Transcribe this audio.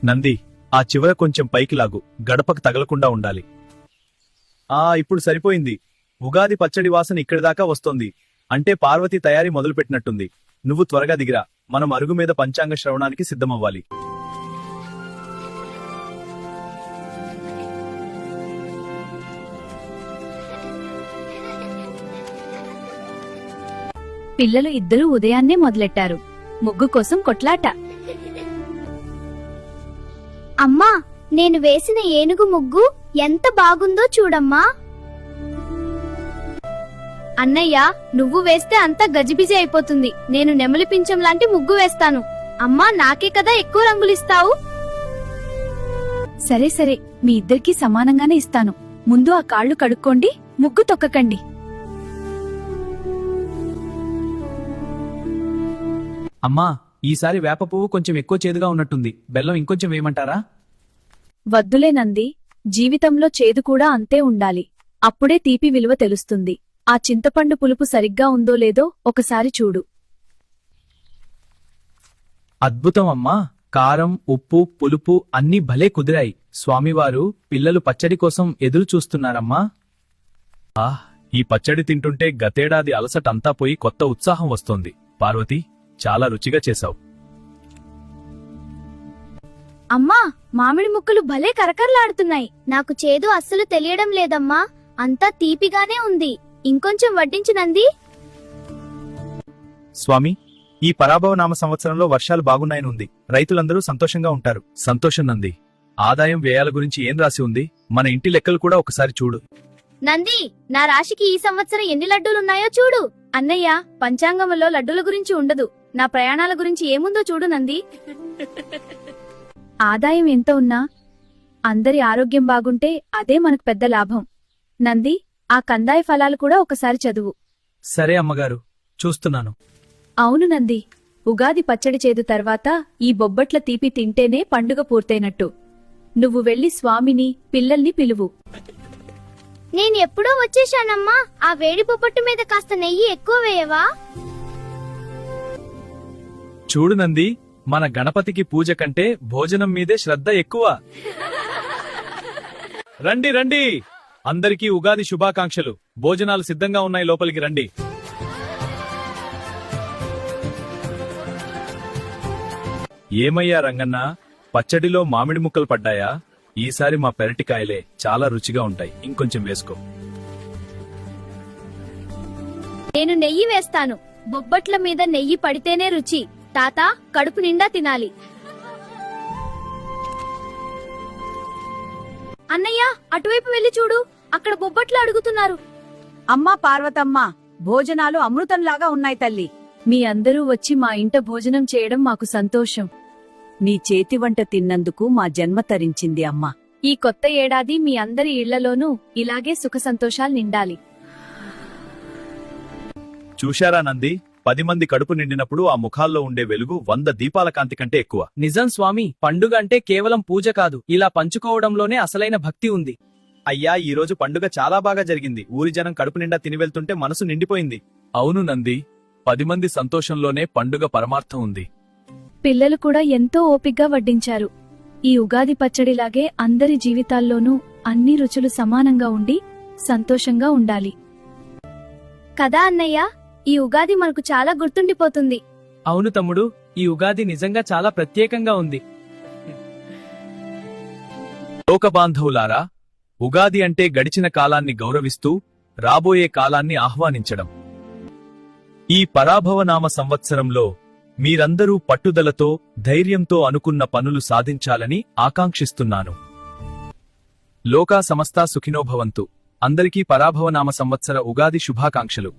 నంది, ఆ చివర కొంచెం పైకి లాగు, గడపకు తగలకుండా ఉండాలి. ఇప్పుడు సరిపోయింది. ఉగాది పచ్చడి వాసన ఇక్కడిదాకా వస్తోంది. అంటే పార్వతి తయారీ మొదలుపెట్టినట్టుంది. నువ్వు త్వరగా దిగిరా, మనం అరుగు మీద పంచాంగ శ్రవణానికి సిద్ధమవ్వాలి. పిల్లలు ఇద్దరూ ఉదయాన్నే మొదలెట్టారు. ముగ్గు కోసం కొట్లాట. అమ్మా, నేను వేసిన ఏనుగు ముగ్గు ఎంత బాగుందో చూడమ్మా. అన్నయ్య, నువ్వు వేస్తే అంతా గజిబిజి అయిపోతుంది. నేను నెమలి పించం లాంటి ముగ్గు వేస్తాను. అమ్మా, నాకే కదా ఎక్కువ రంగులిస్తావు. సరే సరే, మీ ఇద్దరికీ సమానంగానే ఇస్తాను. ముందు ఆ కాళ్ళు కడుక్కోండి, ముగ్గు తొక్కకండి. అమ్మా, ఈసారి వేప పువ్వు కొంచెం ఎక్కువ చేదుగా ఉన్నట్టుంది. బెల్లం ఇంకొంచెం వేయమంటారా? వద్దులే నంది, జీవితంలో చేదు కూడా అంతే ఉండాలి. అప్పుడే తీపి విలువ తెలుస్తుంది. ఆ చింతపండు పులుపు సరిగ్గా ఉందో లేదో ఒకసారి చూడు. అద్భుతం అమ్మా, కారం, ఉప్పు, పులుపు అన్నీ భలే కుదిరాయి. స్వామివారు పిల్లలు పచ్చడి కోసం ఎదురు చూస్తున్నారమ్మా. ఈ పచ్చడి తింటుంటే గతేడాది అలసటంతా పోయి కొత్త ఉత్సాహం వస్తోంది. పార్వతి, చాలా రుచిగా చేశావు. అమ్మా, మామిడి ముక్కలు భలే కరకరలాడుతున్నాయి. నాకు చేదు అస్సలు తెలియడం లేదమ్మా. అంతా తీపిగానే ఉంది. ఇంకొంచెం వడ్డించు నంది. స్వామి, ఈ పరాభవనామ సంవత్సరంలో వర్షాలు బాగున్నాయని ఉంది. రైతులందరూ సంతోషంగా ఉంటారు. సంతోషం నంది. ఆదాయం వ్యయాల గురించి ఏం రాసి ఉంది? మన ఇంటి లెక్కలు కూడా ఒకసారి చూడు. నంది, నా రాశికి ఈ సంవత్సరం ఎన్ని లడ్డూలున్నాయో చూడు. అన్నయ్య, పంచాంగంలో లడ్డూల గురించి ఉండదు. నా ప్రయాణాల గురించి ఏముందో చూడు నంది. ఆదాయం ఎంత ఉన్నా అందరి ఆరోగ్యం బాగుంటే అదే మనకు పెద్ద లాభం. నంది, ఆ కందాయ ఫలాలు కూడా ఒకసారి చదువు. సరే అమ్మగారు, చూస్తున్నాను. అవును నంది, ఉగాది పచ్చడి చేదు తర్వాత ఈ బొబ్బట్ల తీపి తింటేనే పండుగ పూర్తయినట్టు. నువ్వు వెళ్లి స్వామిని, పిల్లల్ని పిలువు. నేను ఎప్పుడో వచ్చేశానమ్మా. ఆ వేడి పొప్పట్టు మీద కాస్త నెయ్యి ఎక్కువ వేయవా? చూడు నంది, మన గణపతికి పూజ కంటే భోజనం మీదే శ్రద్ధ ఎక్కువ. రండి రండి, అందరికీ ఉగాది శుభాకాంక్షలు. భోజనాలు సిద్ధంగా ఉన్నాయి, లోపలికి రండి. ఏమయ్యా రంగన్న, పచ్చడిలో మామిడి ముక్కలు పడ్డాయా? ఈసారి మా పెరటికాయలే చాలా రుచిగా ఉంటాయి. ఇంకొంచెం వేసుకో. నేను నెయ్యి వేస్తాను. బొబ్బట్ల మీద నెయ్యి పడితేనే రుచి. తాత, కడుపు నిండా తినాలి. అన్నయ్య, అటువైపు వెళ్లి చూడు. అక్కడ బొబ్బట్లు అడుగుతున్నారు. అమ్మా పార్వతమ్మ, భోజనాలు అమృతంలాగా ఉన్నాయి తల్లి. మీ అందరూ వచ్చి మా ఇంట భోజనం చేయడం మాకు సంతోషం. నీ చేతి వంట తిన్నందుకు మా జన్మ తరించింది అమ్మా. ఈ కొత్త ఏడాది మీ అందరి ఇళ్లలోనూ ఇలాగే సుఖ సంతోషాలు నిండాలి. చూశారా నంది, 10 మంది కడుపు నిండినప్పుడు ఆ ముఖాల్లో ఉండే వెలుగు 100 దీపాల కాంతి కంటే ఎక్కువ. నిజం స్వామి, పండుగ అంటే కేవలం పూజ కాదు, ఇలా పంచుకోవడంలోనే అసలైన భక్తి ఉంది. అయ్యా, ఈ రోజు పండుగ చాలా బాగా జరిగింది. ఊరి జనం కడుపు నిండా తిని వెళ్తుంటే మనసు నిండిపోయింది. అవును నంది, 10 మంది సంతోషంలోనే పండుగ పరమార్థం ఉంది. పిల్లలు కూడా ఎంతో ఓపిగ్గా వడ్డించారు. ఈ ఉగాది పచ్చడిలాగే అందరి జీవితాల్లోనూ అన్ని రుచులు సమానంగా ఉండి సంతోషంగా ఉండాలి. కదా అన్నయ్య, ఈ ఉగాది మనకు చాలా గుర్తుండిపోతుంది. అవును తమ్ముడు, ఈ ఉగాది నిజంగా చాలా ప్రత్యేకంగా ఉంది. లోకబాంధవులారా, ఉగాది అంటే గడిచిన కాలాన్ని గౌరవిస్తూ రాబోయే కాలాన్ని ఆహ్వానించడం. ఈ పరాభవనామ సంవత్సరంలో మీరందరూ పట్టుదలతో, ధైర్యంతో అనుకున్న పనులు సాధించాలని ఆకాంక్షిస్తున్నాను. లోకా సమస్తా సుఖినో భవంతు. అందరికీ పరాభవనామ సంవత్సర ఉగాది శుభాకాంక్షలు.